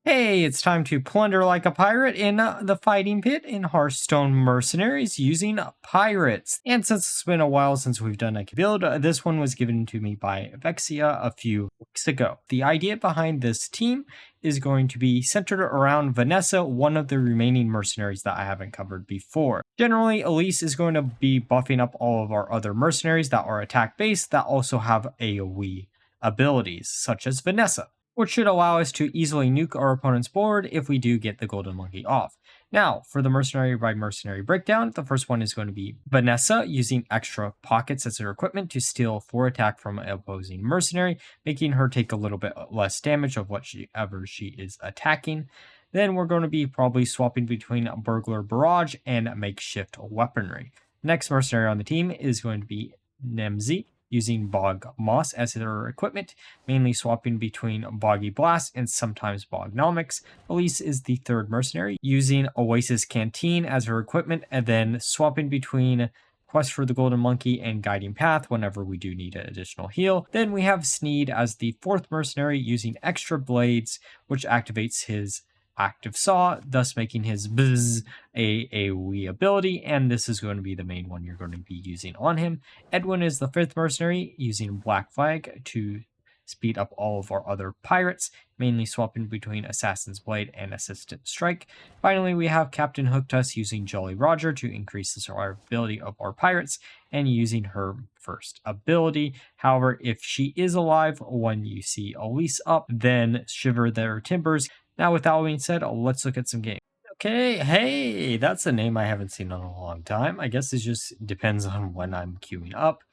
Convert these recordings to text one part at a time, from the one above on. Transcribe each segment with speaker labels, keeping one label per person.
Speaker 1: Hey, it's time to plunder like a pirate in the fighting pit in Hearthstone Mercenaries using pirates. And since it's been a while since we've done a build, this one was given to me by Vescia a few weeks ago. The idea behind this team is going to be centered around Vanessa, one of the remaining mercenaries that I haven't covered before. Generally, Elise is going to be buffing up all of our other mercenaries that are attack-based that also have AoE abilities, such as Vanessa, which should allow us to easily nuke our opponent's board if we do get the golden monkey off. Now, for the mercenary by mercenary breakdown, the first one is going to be Vanessa using extra pockets as her equipment to steal 4 attack from an opposing mercenary, making her take a little bit less damage of whatever she is attacking. Then we're going to be probably swapping between burglar barrage and makeshift weaponry. Next mercenary on the team is going to be nemsy, using Bog Moss as their equipment, mainly swapping between Boggy Blast and sometimes Bognomics. Elise is the third mercenary, using Oasis Canteen as her equipment, and then swapping between Quest for the Golden Monkey and Guiding Path whenever we do need an additional heal. Then we have Sneed as the fourth mercenary, using Extra Blades, which activates his active saw, thus making his buzz a AoE ability, and this is going to be the main one you're going to be using on him. Edwin is the fifth mercenary, using Black Flag to speed up all of our other pirates, mainly swapping between Assassin's Blade and Assistant Strike. Finally, we have Captain Hooktusk using Jolly Roger to increase the survivability of our pirates, and using her first ability. However, if she is alive when you see Elise up, then shiver their timbers. Now, with that being said, let's look at some games. Okay, hey, that's a name I haven't seen in a long time. I guess it just depends on when I'm queuing up,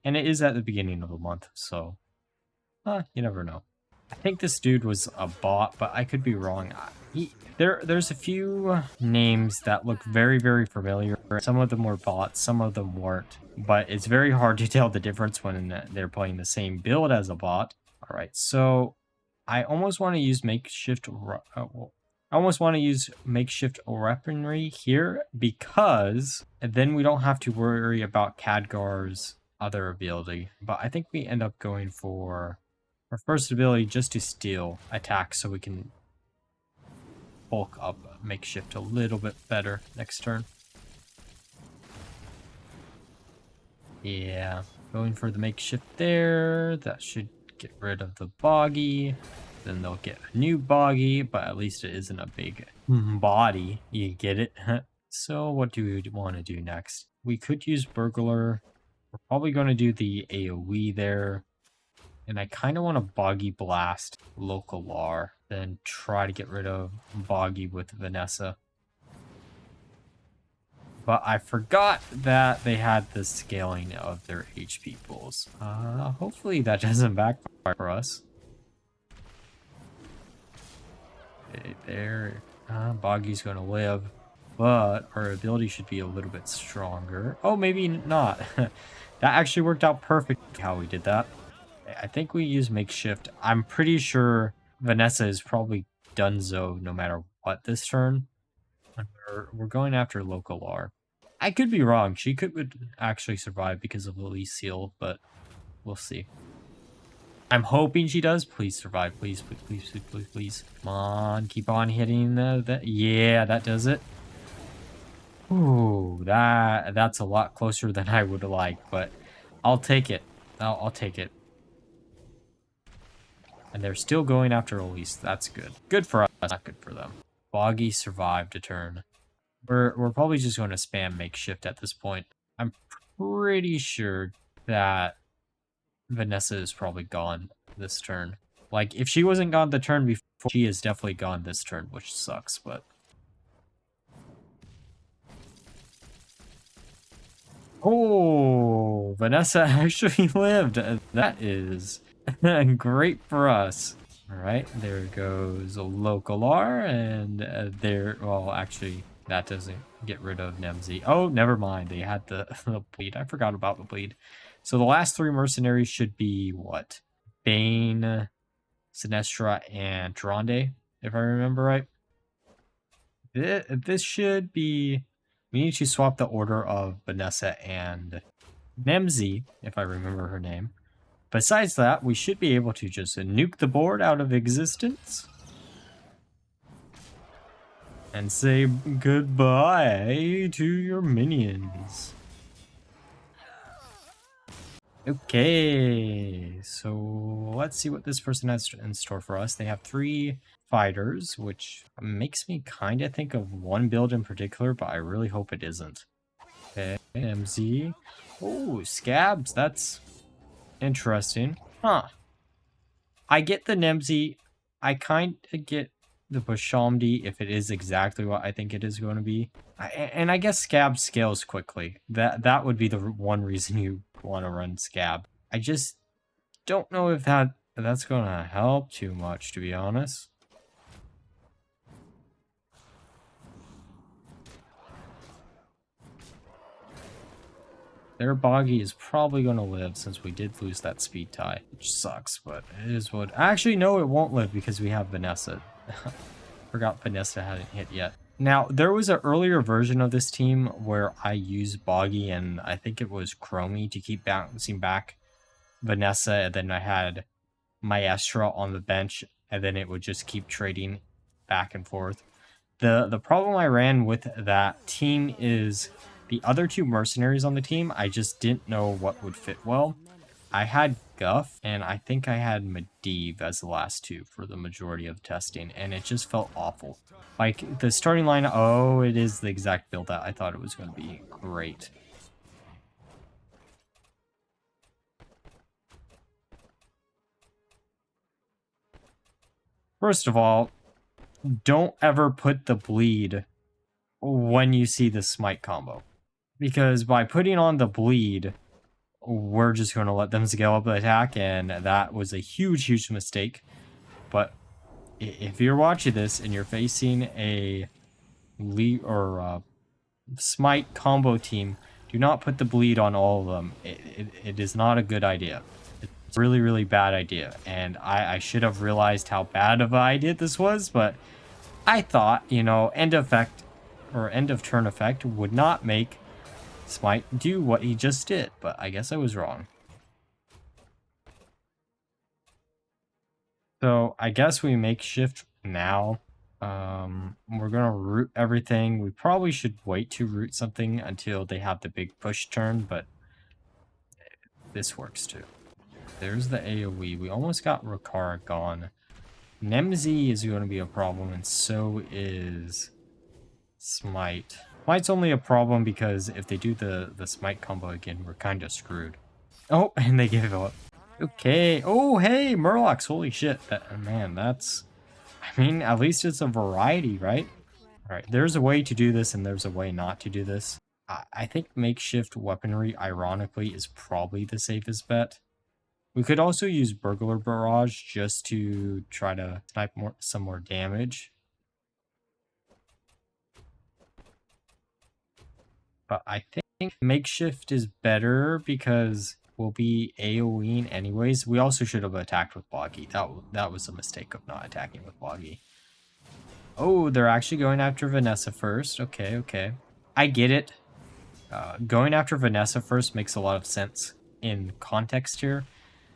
Speaker 1: and it is at the beginning of the month, so you never know. I think this dude was a bot, but I could be wrong. There's a few names that look very, very familiar. Some of them were bots, some of them weren't, but it's very hard to tell the difference when they're playing the same build as a bot. All right, so I almost want to use makeshift weaponry here, because then we don't have to worry about Khadgar's other ability. But I think we end up going for our first ability just to steal attack so we can bulk up makeshift a little bit better next turn. Yeah, going for the makeshift there. That should get rid of the boggy. Then they'll get a new boggy, but at least it isn't a big body. You get it? So what do we want to do next? We could use burglar. We're probably going to do the AoE there. And I kind of want to boggy blast local lar, then try to get rid of boggy with Vanessa. But I forgot that they had the scaling of their HP pools. Hopefully that doesn't backfire for us. Okay, there. Boggy's going to live, but our ability should be a little bit stronger. Oh, maybe not. That actually worked out perfect how we did that. I think we use makeshift. I'm pretty sure Vanessa is probably donezo no matter what this turn. We're going after local lar. I could be wrong. She would actually survive because of Elise seal, but we'll see. I'm hoping she does. Please survive. Please, please, please, please, please, please. Come on. Keep on hitting that. Yeah, that does it. Ooh, that's a lot closer than I would like, but I'll take it. I'll take it. And they're still going after Elise. That's good. Good for us, not good for them. Boggy survived a turn. We're probably just going to spam makeshift at this point. I'm pretty sure that Vanessa is probably gone this turn. Like, if she wasn't gone the turn before, she is definitely gone this turn, which sucks, but... Oh, Vanessa actually lived. That is great for us. All right, there goes a local lar, and well, actually, that doesn't get rid of nemsy. Oh, never mind. They had the bleed. I forgot about the bleed. So the last 3 mercenaries should be what? Bane, Sinestra, and Tronde, if I remember right. This should be... We need to swap the order of Vanessa and nemsy, if I remember her name. Besides that, we should be able to just nuke the board out of existence. and say goodbye to your minions. Okay, so let's see what this person has in store for us. They have 3 fighters, which makes me kind of think of one build in particular, but I really hope it isn't. Okay, MZ. Oh, scabs, that's interesting. Huh. I get the nemsy. I kind of get the Bashamdi if it is exactly what I think it is going to be. And I guess Scab scales quickly. That would be the one reason you want to run Scab. I just don't know if that's going to help too much, to be honest. Their Boggy is probably going to live since we did lose that speed tie, which sucks, but it is what... Actually, no, it won't live because we have Vanessa. Forgot Vanessa hadn't hit yet. Now, there was an earlier version of this team where I used Boggy and I think it was Chromie to keep bouncing back Vanessa, and then I had Maestra on the bench, and then it would just keep trading back and forth. The problem I ran with that team is the other 2 mercenaries on the team, I just didn't know what would fit well. I had Guff, and I think I had Medivh as the last 2 for the majority of testing, and it just felt awful. Like, the starting line, oh, it is the exact build that I thought it was going to be. Great. First of all, don't ever put the bleed when you see the smite combo. Because by putting on the bleed, we're just going to let them scale up the attack, and that was a huge mistake. But if you're watching this and you're facing a smite combo team, do not put the bleed on all of them. It is not a good idea. It's a really bad idea, and I should have realized how bad of an idea this was, but I thought, you know, end of turn effect would not make Smite do what he just did, but I guess I was wrong. So I guess we make shift now. We're gonna root everything. We probably should wait to root something until they have the big push turn, but this works too. There's the AoE. We almost got Rokara gone. Nemsy is going to be a problem, and so is Smite. Smite's only a problem because if they do the Smite combo again, we're kind of screwed. Oh, and they gave up. Okay. Oh, hey, Murlocs. Holy shit. Man, that's... I mean, at least it's a variety, right? Alright, there's a way to do this and there's a way not to do this. I think makeshift weaponry, ironically, is probably the safest bet. We could also use Burglar Barrage just to try to snipe some more damage. But I think makeshift is better because we'll be AoEing anyways. We also should have attacked with Boggy. That was a mistake of not attacking with Boggy. Oh, they're actually going after Vanessa first. Okay. I get it. Going after Vanessa first makes a lot of sense in context here.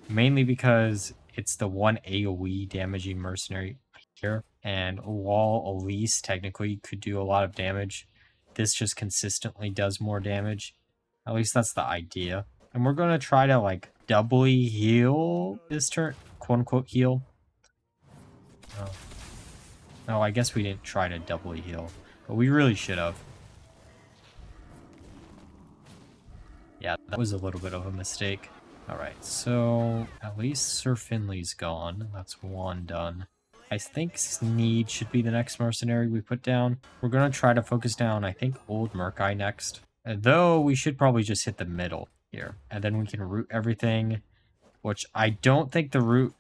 Speaker 1: Mainly because it's the one AoE damaging mercenary here. And while Elise technically could do a lot of damage, this just consistently does more damage. At least that's the idea. And we're going to try to, like, doubly heal this turn. Quote-unquote heal. Oh, I guess we didn't try to doubly heal. But we really should have. Yeah, that was a little bit of a mistake. Alright, so at least Sir Finley's gone. That's one done. I think Sneed should be the next mercenary we put down. We're going to try to focus down, I think, Old Merc next. Though we should probably just hit the middle here. And then we can root everything, which I don't think the root...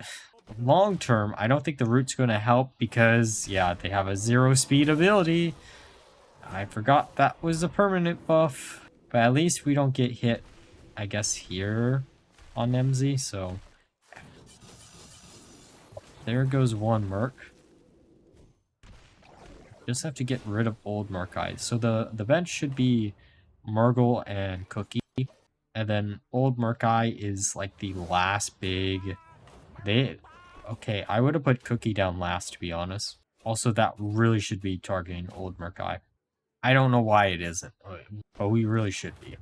Speaker 1: Long term, I don't think the root's going to help because, yeah, they have a 0 speed ability. I forgot that was a permanent buff. But at least we don't get hit, I guess, here on nemsy, so... There goes one merc. Just have to get rid of old merc. So the bench should be Murgle and Cookie. And then old merc is like the last big... Okay, I would have put Cookie down last, to be honest. Also, that really should be targeting old merc guy. I don't know why it isn't, but we really should be.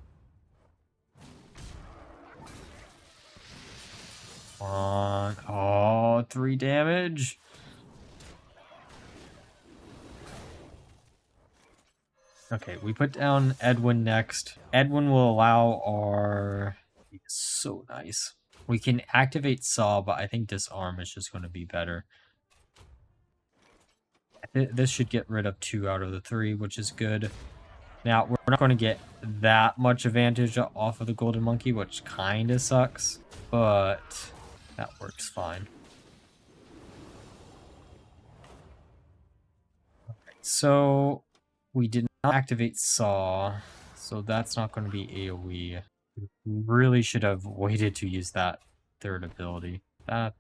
Speaker 1: On. Oh, 3 damage. Okay, we put down Edwin next. Edwin will allow our... So nice. We can activate Saw, but I think Disarm is just going to be better. This should get rid of 2 out of the 3, which is good. Now, we're not going to get that much advantage off of the Golden Monkey, which kind of sucks, but that works fine. Okay, so we did not activate Saw, so that's not going to be AoE. We really should have waited to use that third ability. That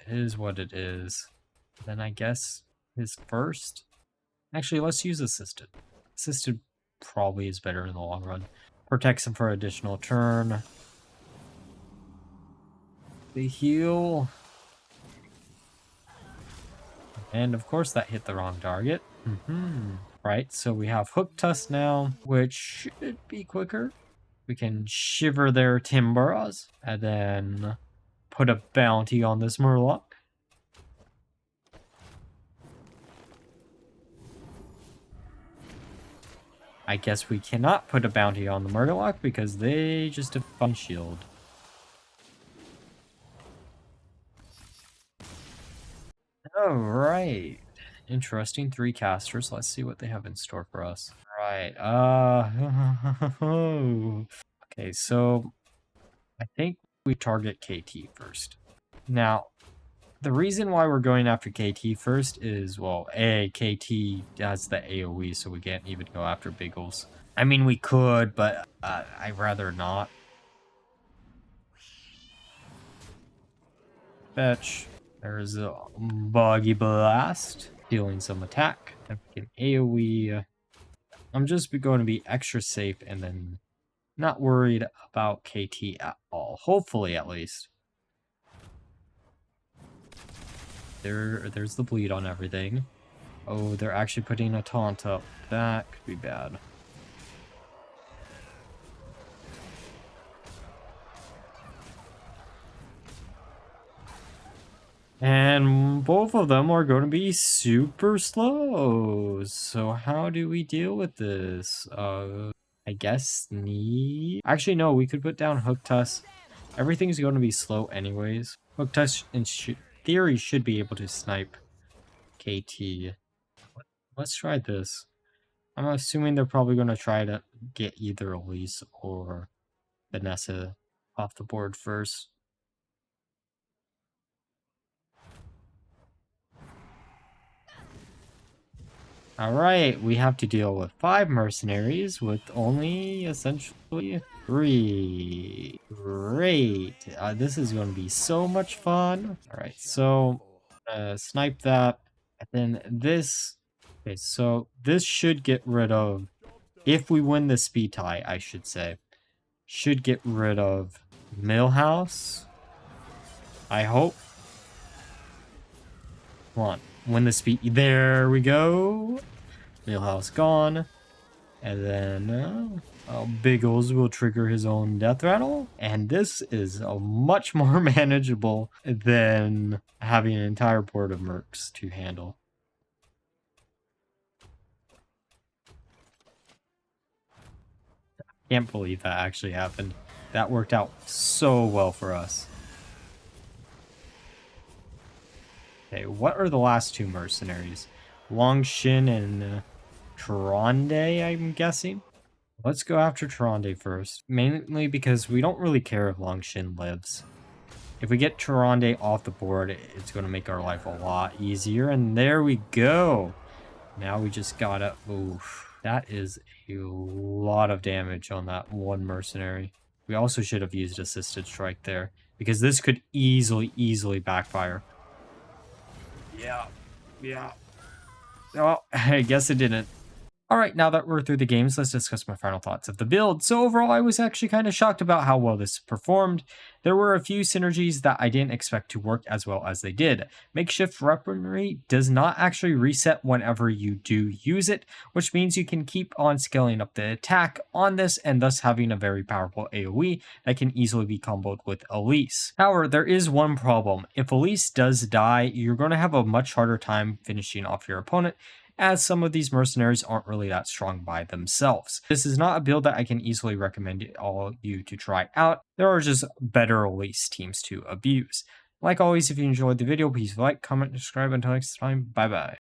Speaker 1: is what it is. Then I guess his first? Actually, let's use Assisted. Assisted probably is better in the long run. Protects him for additional turn. The heal. And of course that hit the wrong target. Right, so we have hooktusk now, which should be quicker. We can shiver their timbers and then put a bounty on this Murloc. I guess we cannot put a bounty on the Murloc because they just have fun shield. Alright. Interesting. 3 casters. Let's see what they have in store for us. Right. Okay, so I think we target KT first. Now, the reason why we're going after KT first is, well, KT has the AoE, so we can't even go after Biggles. I mean, we could, but I'd rather not. Fetch. There's a Buggy Blast, dealing some attack. And we can AoE. I'm just going to be extra safe and then not worried about KT at all. Hopefully, at least. There's the bleed on everything. Oh, they're actually putting a taunt up. That could be bad. And both of them are going to be super slow. So how do we deal with this? I guess sneed? Actually, no, we could put down hooktusk. Everything's going to be slow anyways. Hooktusk in theory should be able to snipe KT. Let's try this. I'm assuming they're probably going to try to get either Elise or Vanessa off the board first. Alright, we have to deal with 5 mercenaries with only essentially 3. Great. This is going to be so much fun. Alright, so snipe that. And then this. Okay, so this should get rid of, if we win the speed tie, I should say, should get rid of Millhouse. I hope. Come on. Win the speed. There we go. Millhouse gone. And then Biggles will trigger his own death rattle. And this is a much more manageable than having an entire board of mercs to handle. Can't believe that actually happened. That worked out so well for us. Okay, what are the last 2 mercenaries? Longshin and Tronde, I'm guessing? Let's go after Tronde first. Mainly because we don't really care if Longshin lives. If we get Tronde off the board, it's going to make our life a lot easier. And there we go. Now we just gotta... Oof. That is a lot of damage on that one mercenary. We also should have used Assisted Strike there, because this could easily backfire. Yeah. Oh, I guess it didn't. Alright, now that we're through the games, let's discuss my final thoughts of the build. So overall, I was actually kind of shocked about how well this performed. There were a few synergies that I didn't expect to work as well as they did. Makeshift weaponry does not actually reset whenever you do use it, which means you can keep on scaling up the attack on this and thus having a very powerful AoE that can easily be comboed with Elise. However, there is one problem. If Elise does die, you're going to have a much harder time finishing off your opponent, as some of these mercenaries aren't really that strong by themselves. This is not a build that I can easily recommend all you to try out. There are just better Elise teams to abuse. Like always, if you enjoyed the video, please like, comment, subscribe. Until next time, bye bye.